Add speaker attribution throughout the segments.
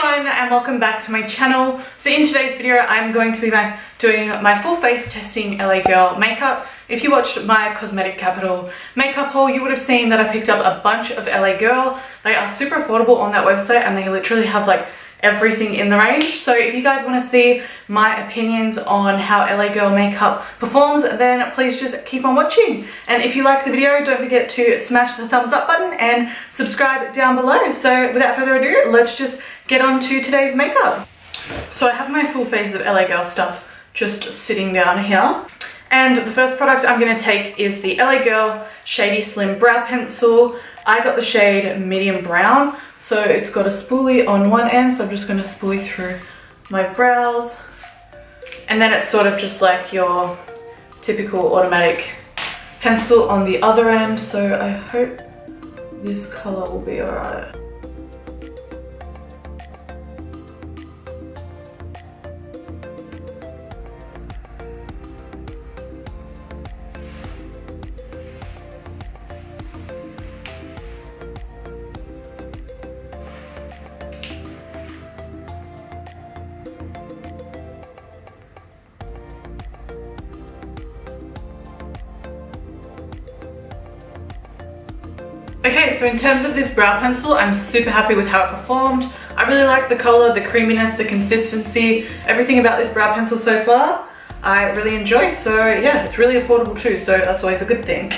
Speaker 1: everyone and welcome back to my channel. So in today's video I'm going to be doing my full face testing LA Girl makeup. If you watched my Cosmetic Capital makeup haul, you would have seen that I picked up a bunch of LA Girl. They are super affordable on that website and they literally have like everything in the range. So if you guys want to see my opinions on how LA Girl makeup performs, then please just keep on watching. And if you like the video, don't forget to smash the thumbs up button and subscribe down below. So without further ado, let's just get on to today's makeup. So I have my full face of LA Girl stuff just sitting down here. And the first product I'm going to take is the LA Girl Shady Slim Brow Pencil. I got the shade Medium Brown. So it's got a spoolie on one end, so I'm just going to spoolie through my brows. And then it's sort of just like your typical automatic pencil on the other end. So I hope this colour will be alright. Okay, so in terms of this brow pencil, I'm super happy with how it performed. I really like the colour, the creaminess, the consistency, everything about this brow pencil so far I really enjoy. So yeah, it's really affordable too, so that's always a good thing.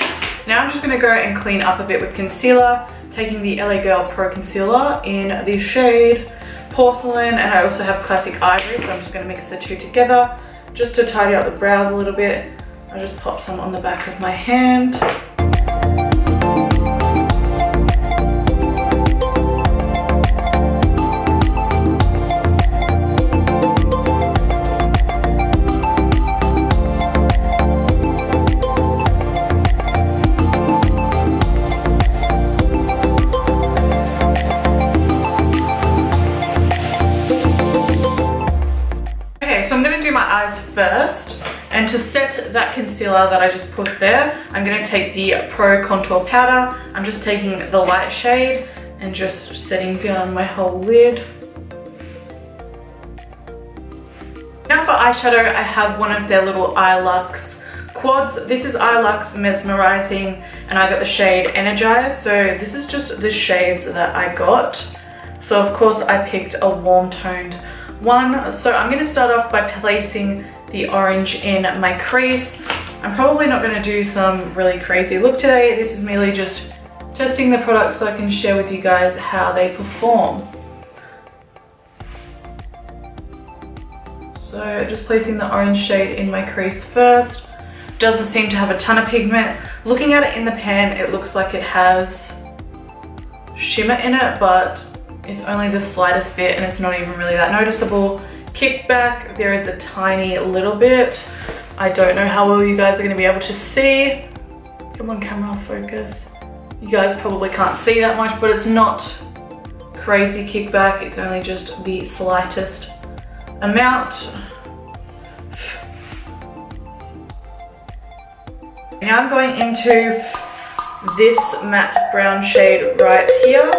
Speaker 1: Now I'm just going to go and clean up a bit with concealer, taking the LA Girl Pro Concealer in the shade Porcelain, and I also have Classic Ivory, so I'm just going to mix the two together just to tidy up the brows a little bit. I just pop some on the back of my hand. First, and to set that concealer that I just put there, I'm going to take the Pro Contour Powder. I'm just taking the light shade and just setting down my whole lid. Now for eyeshadow, I have one of their little Luxe quads. This is Luxe Mesmerizing and I got the shade Energize. So this is just the shades that I got. So of course I picked a warm toned one. So I'm going to start off by placing the orange in my crease. I'm probably not going to do some really crazy look today. This is merely just testing the product so I can share with you guys how they perform. So just placing the orange shade in my crease first. Doesn't seem to have a ton of pigment. Looking at it in the pan, it looks like it has shimmer in it, but it's only the slightest bit and it's not even really that noticeable. Kickback, there is a tiny little bit. I don't know how well you guys are going to be able to see. Come on camera, focus. You guys probably can't see that much, but it's not crazy kickback. It's only just the slightest amount. Now I'm going into this matte brown shade right here.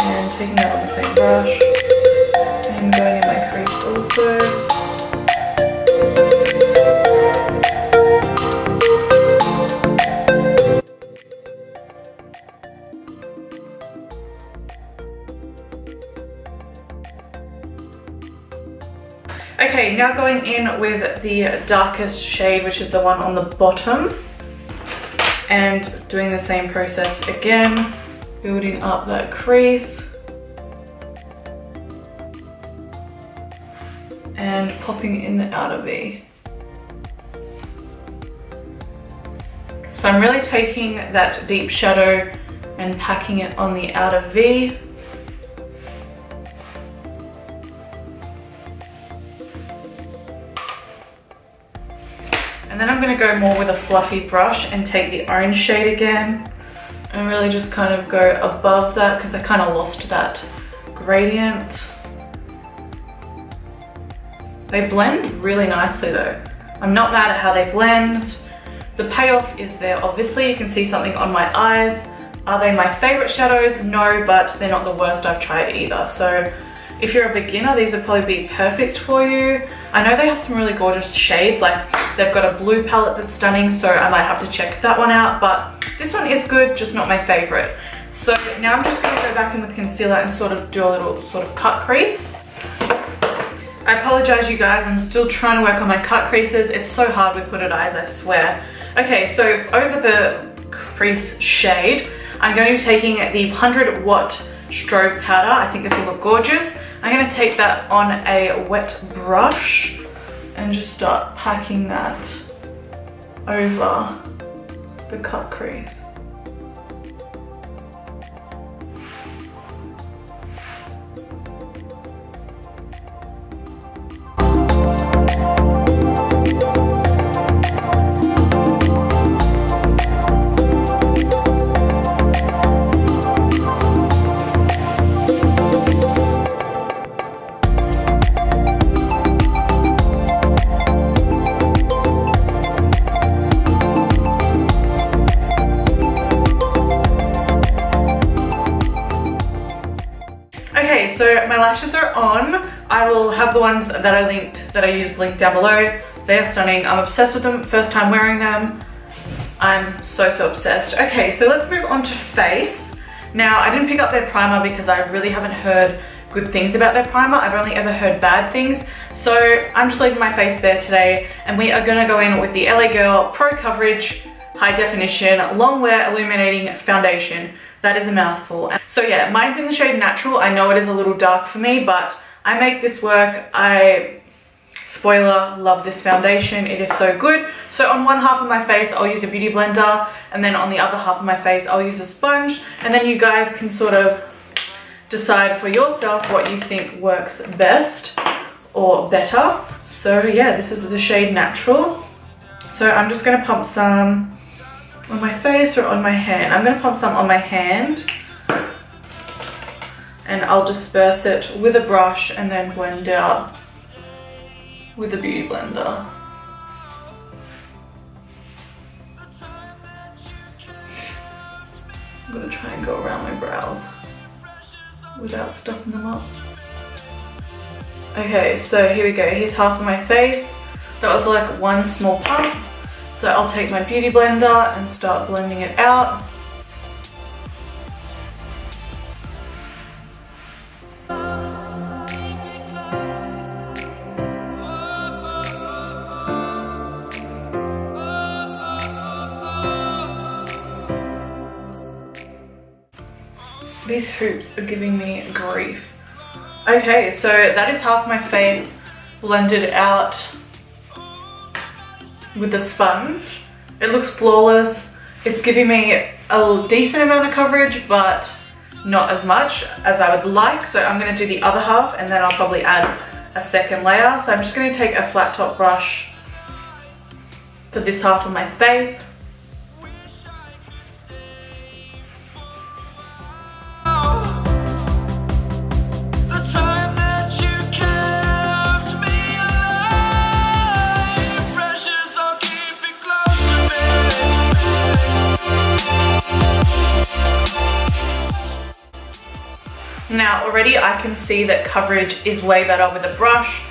Speaker 1: And taking that on the same brush. And going in my crease also. Okay, now going in with the darkest shade, which is the one on the bottom. And doing the same process again, building up that crease. And popping in the outer V. So I'm really taking that deep shadow and packing it on the outer V. And then I'm going to go more with a fluffy brush and take the orange shade again and really just kind of go above that because I kind of lost that gradient. They blend really nicely though. I'm not mad at how they blend. The payoff is there. Obviously you can see something on my eyes. Are they my favorite shadows? No, but they're not the worst I've tried either. So if you're a beginner, these would probably be perfect for you. I know they have some really gorgeous shades, like they've got a blue palette that's stunning, so I might have to check that one out, but this one is good, just not my favorite. So now I'm just gonna go back in with concealer and sort of do a little sort of cut crease. I apologize, you guys, I'm still trying to work on my cut creases. It's so hard with hooded eyes, I swear. Okay, so over the crease shade, I'm going to be taking the 100 watt strobe powder. I think this will look gorgeous. I'm going to take that on a wet brush and just start packing that over the cut crease. Okay, so my lashes are on. I will have the ones that I used linked down below. They are stunning. I'm obsessed with them. First time wearing them. I'm so obsessed. Okay, so let's move on to face. Now, I didn't pick up their primer because I really haven't heard good things about their primer. I've only ever heard bad things. So I'm just leaving my face there today, and we are gonna go in with the LA Girl Pro Coverage High Definition Long Wear Illuminating Foundation. That is a mouthful. So yeah, mine's in the shade Natural. I know it is a little dark for me, but I make this work. Spoiler, love this foundation. It is so good. So on one half of my face, I'll use a beauty blender, and then on the other half of my face, I'll use a sponge, and then you guys can sort of decide for yourself what you think works best or better. So yeah, this is the shade Natural. So I'm just gonna pump some on my face or on my hand. I'm gonna pump some on my hand, and I'll disperse it with a brush and then blend out with a beauty blender. I'm gonna try and go around my brows without stuffing them up. Okay, so here we go. Here's half of my face. That was like one small pump. So I'll take my beauty blender and start blending it out. These hoops are giving me grief. Okay, so that is half my face blended out with the sponge. It looks flawless. It's giving me a decent amount of coverage, but not as much as I would like. So I'm gonna do the other half, and then I'll probably add a second layer. So I'm just gonna take a flat top brush for this half of my face. Now already I can see that coverage is way better with a brush.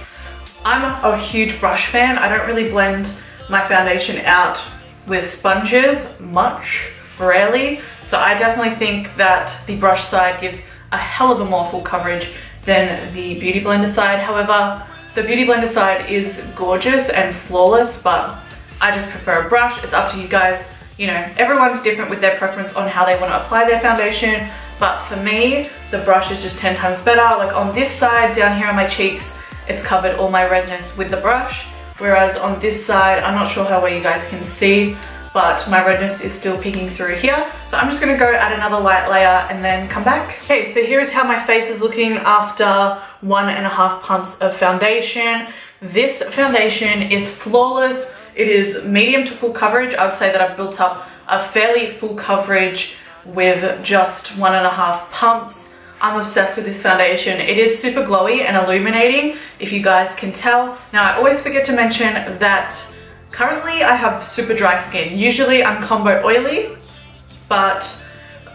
Speaker 1: I'm a huge brush fan. I don't really blend my foundation out with sponges much, rarely. So I definitely think that the brush side gives a hell of a more full coverage than the beauty blender side. However, the beauty blender side is gorgeous and flawless, but I just prefer a brush. It's up to you guys. You know, everyone's different with their preference on how they want to apply their foundation. But for me, the brush is just 10 times better. Like on this side, down here on my cheeks, it's covered all my redness with the brush. Whereas on this side, I'm not sure how well you guys can see, but my redness is still peeking through here. So I'm just gonna go add another light layer and then come back. Okay, so here is how my face is looking after 1.5 pumps of foundation. This foundation is flawless. It is medium to full coverage. I would say that I've built up a fairly full coverage with just 1.5 pumps. I'm obsessed with this foundation. It is super glowy and illuminating, if you guys can tell. Now, I always forget to mention that currently I have super dry skin. Usually I'm combo oily, but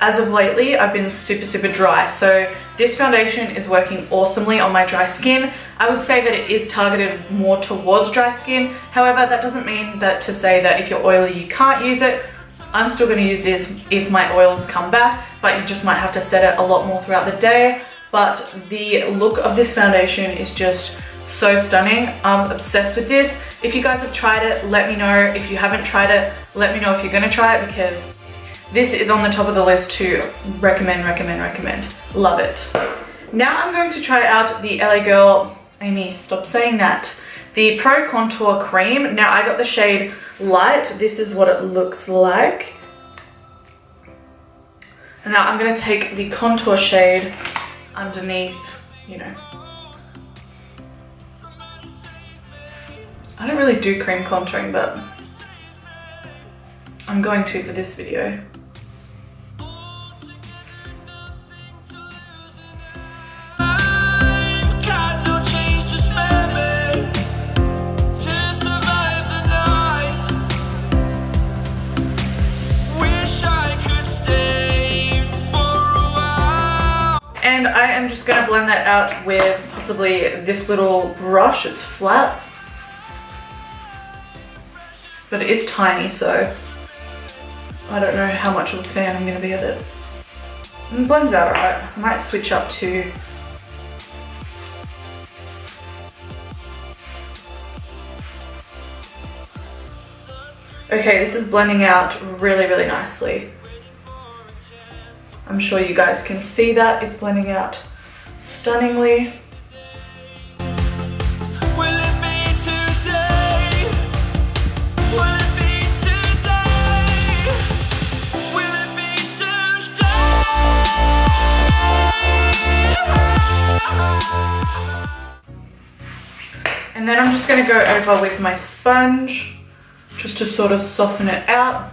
Speaker 1: as of lately, I've been super dry, so this foundation is working awesomely on my dry skin. I would say that it is targeted more towards dry skin. However, that doesn't mean that to say that if you're oily, you can't use it. I'm still going to use this if my oils come back, but you just might have to set it a lot more throughout the day. But the look of this foundation is just so stunning. I'm obsessed with this. If you guys have tried it, let me know. If you haven't tried it, let me know if you're going to try it, because this is on the top of the list to recommend. Love it. Now I'm going to try out the LA Girl, Amy, stop saying that. The Pro Contour Cream. Now I got the shade Light. This is what it looks like. And now I'm going to take the contour shade underneath, you know. I don't really do cream contouring, but I'm going to for this video. And I am just going to blend that out with possibly this little brush. It's flat, but it is tiny, so I don't know how much of a fan I'm going to be of it. And it blends out alright. I might switch up to okay, this is blending out really nicely. I'm sure you guys can see that. It's blending out stunningly. And then I'm just going to go over with my sponge just to sort of soften it out.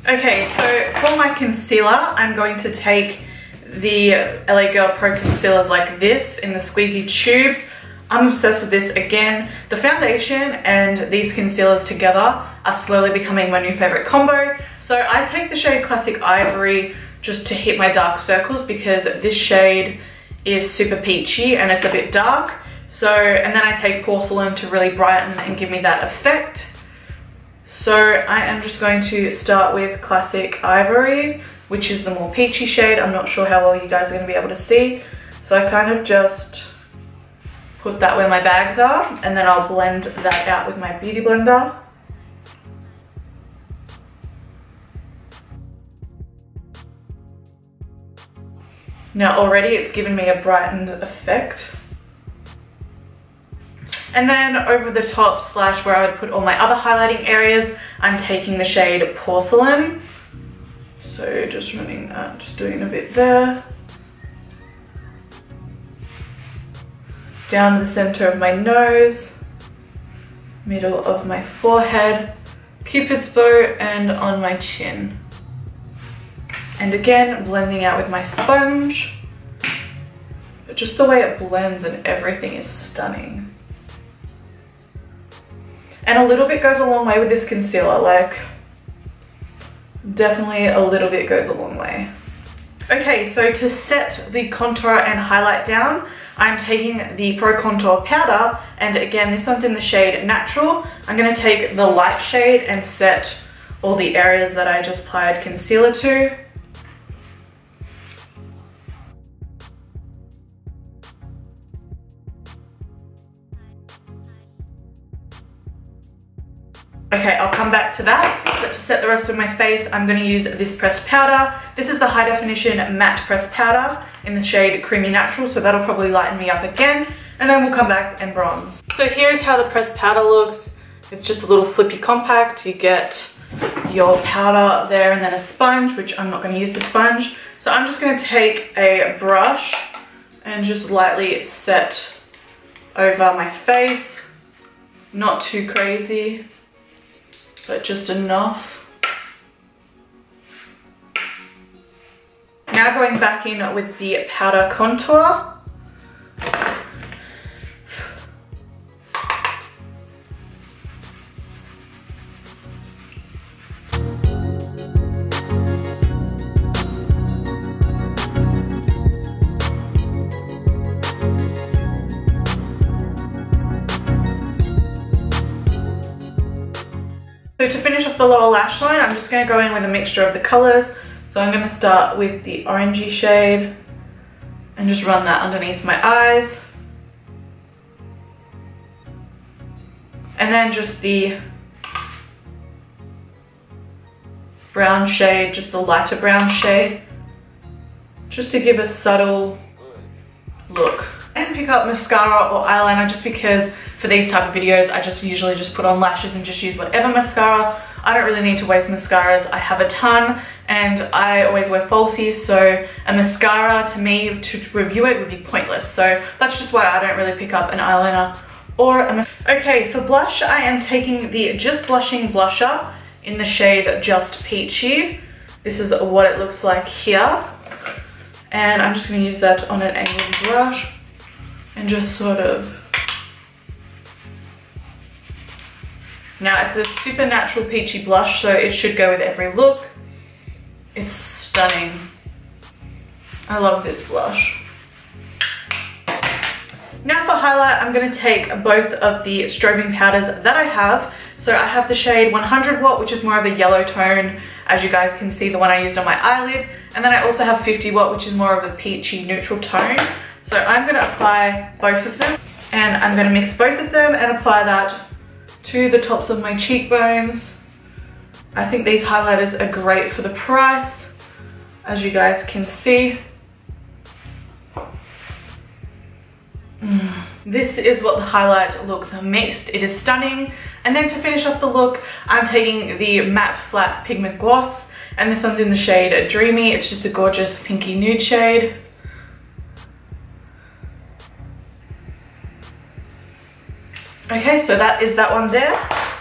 Speaker 1: Okay, so for my concealer, I'm going to take the LA Girl Pro Concealers like this in the squeezy tubes. I'm obsessed with this again. The foundation and these concealers together are slowly becoming my new favorite combo. So I take the shade Classic Ivory just to hit my dark circles, because this shade is super peachy and it's a bit dark. So, and then I take Porcelain to really brighten and give me that effect. So I am just going to start with Classic Ivory, which is the more peachy shade. I'm not sure how well you guys are going to be able to see. So I kind of just put that where my bags are, and then I'll blend that out with my beauty blender. Now already it's given me a brightened effect. And then over the top slash where I would put all my other highlighting areas, I'm taking the shade Porcelain. So just running that, just doing a bit there. Down the center of my nose, middle of my forehead, Cupid's bow, and on my chin. And again, blending out with my sponge. But just the way it blends and everything is stunning. And a little bit goes a long way with this concealer, like definitely a little bit goes a long way. Okay, so to set the contour and highlight down, I'm taking the Pro Contour Powder, and again, this one's in the shade Natural. I'm gonna take the light shade and set all the areas that I just applied concealer to. Okay, I'll come back to that, but to set the rest of my face, I'm going to use this pressed powder. This is the High Definition Matte Pressed Powder in the shade Creamy Natural, so that'll probably lighten me up again, and then we'll come back and bronze. So here's how the pressed powder looks. It's just a little flippy compact. You get your powder there and then a sponge, which I'm not going to use the sponge. So I'm just going to take a brush and just lightly set over my face. Not too crazy, but just enough. Now going back in with the powder contour. So to finish off the lower lash line, I'm just going to go in with a mixture of the colours. So I'm going to start with the orangey shade and just run that underneath my eyes. And then just the brown shade, just the lighter brown shade, just to give a subtle look. And pick up mascara or eyeliner just because for these type of videos I just usually just put on lashes and just use whatever mascara. I don't really need to waste mascaras. I have a ton and I always wear falsies, so a mascara to me to review it would be pointless. So that's just why I don't really pick up an eyeliner or a Okay, for blush I am taking the Just Blushing blusher in the shade Just Peachy. This is what it looks like here. And I'm just going to use that on an angled brush and just sort of... Now it's a super natural peachy blush, so it should go with every look. It's stunning. I love this blush. Now for highlight, I'm going to take both of the strobing powders that I have. So I have the shade 100 Watt, which is more of a yellow tone, as you guys can see, the one I used on my eyelid. And then I also have 50 Watt, which is more of a peachy neutral tone. So I'm going to apply both of them, and I'm going to mix both of them and apply that to the tops of my cheekbones. I think these highlighters are great for the price, as you guys can see. This is what the highlight looks mixed. It is stunning. And then to finish off the look, I'm taking the Matte Flat Pigment Gloss, and this one's in the shade Dreamy. It's just a gorgeous pinky nude shade. Okay, so that is that one there.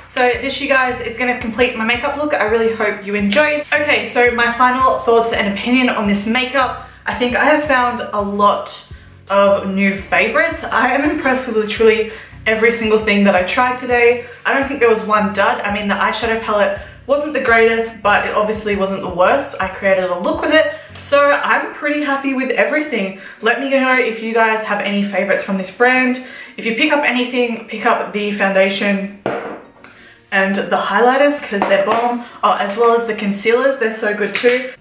Speaker 1: So this, you guys, is going to complete my makeup look. I really hope you enjoyed. Okay, so my final thoughts and opinion on this makeup. I think I have found a lot of new favorites. I am impressed with literally every single thing that I tried today. I don't think there was one dud. I mean, the eyeshadow palette wasn't the greatest, but it obviously wasn't the worst. I created a look with it, so I'm pretty happy with everything. Let me know if you guys have any favorites from this brand. If you pick up anything, pick up the foundation and the highlighters because they're bomb. Oh, as well as the concealers, they're so good too.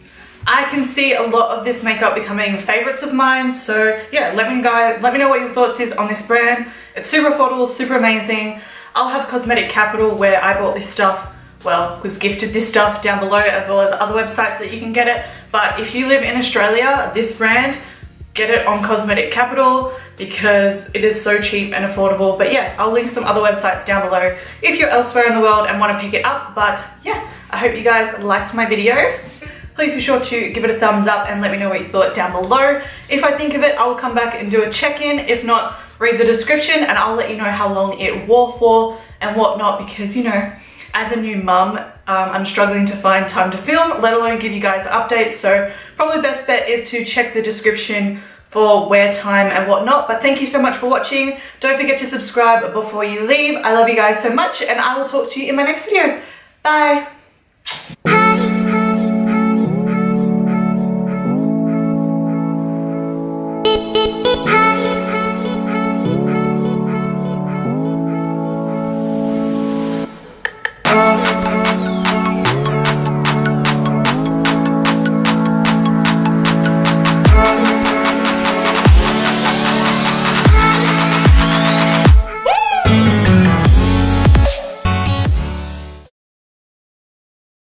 Speaker 1: I can see a lot of this makeup becoming favorites of mine, so yeah, let me know what your thoughts is on this brand. It's super affordable, super amazing. I'll have Cosmetic Capital where I bought this stuff, well, was gifted this stuff, down below, as well as other websites that you can get it. But if you live in Australia, this brand, get it on Cosmetic Capital because it is so cheap and affordable. But yeah, I'll link some other websites down below if you're elsewhere in the world and want to pick it up. But yeah, I hope you guys liked my video. Please be sure to give it a thumbs up and let me know what you thought down below. If I think of it, I'll come back and do a check-in. If not, read the description and I'll let you know how long it wore for and whatnot, because, you know, as a new mum, I'm struggling to find time to film, let alone give you guys updates. So probably best bet is to check the description for wear time and whatnot. But thank you so much for watching. Don't forget to subscribe before you leave. I love you guys so much and I will talk to you in my next video. Bye.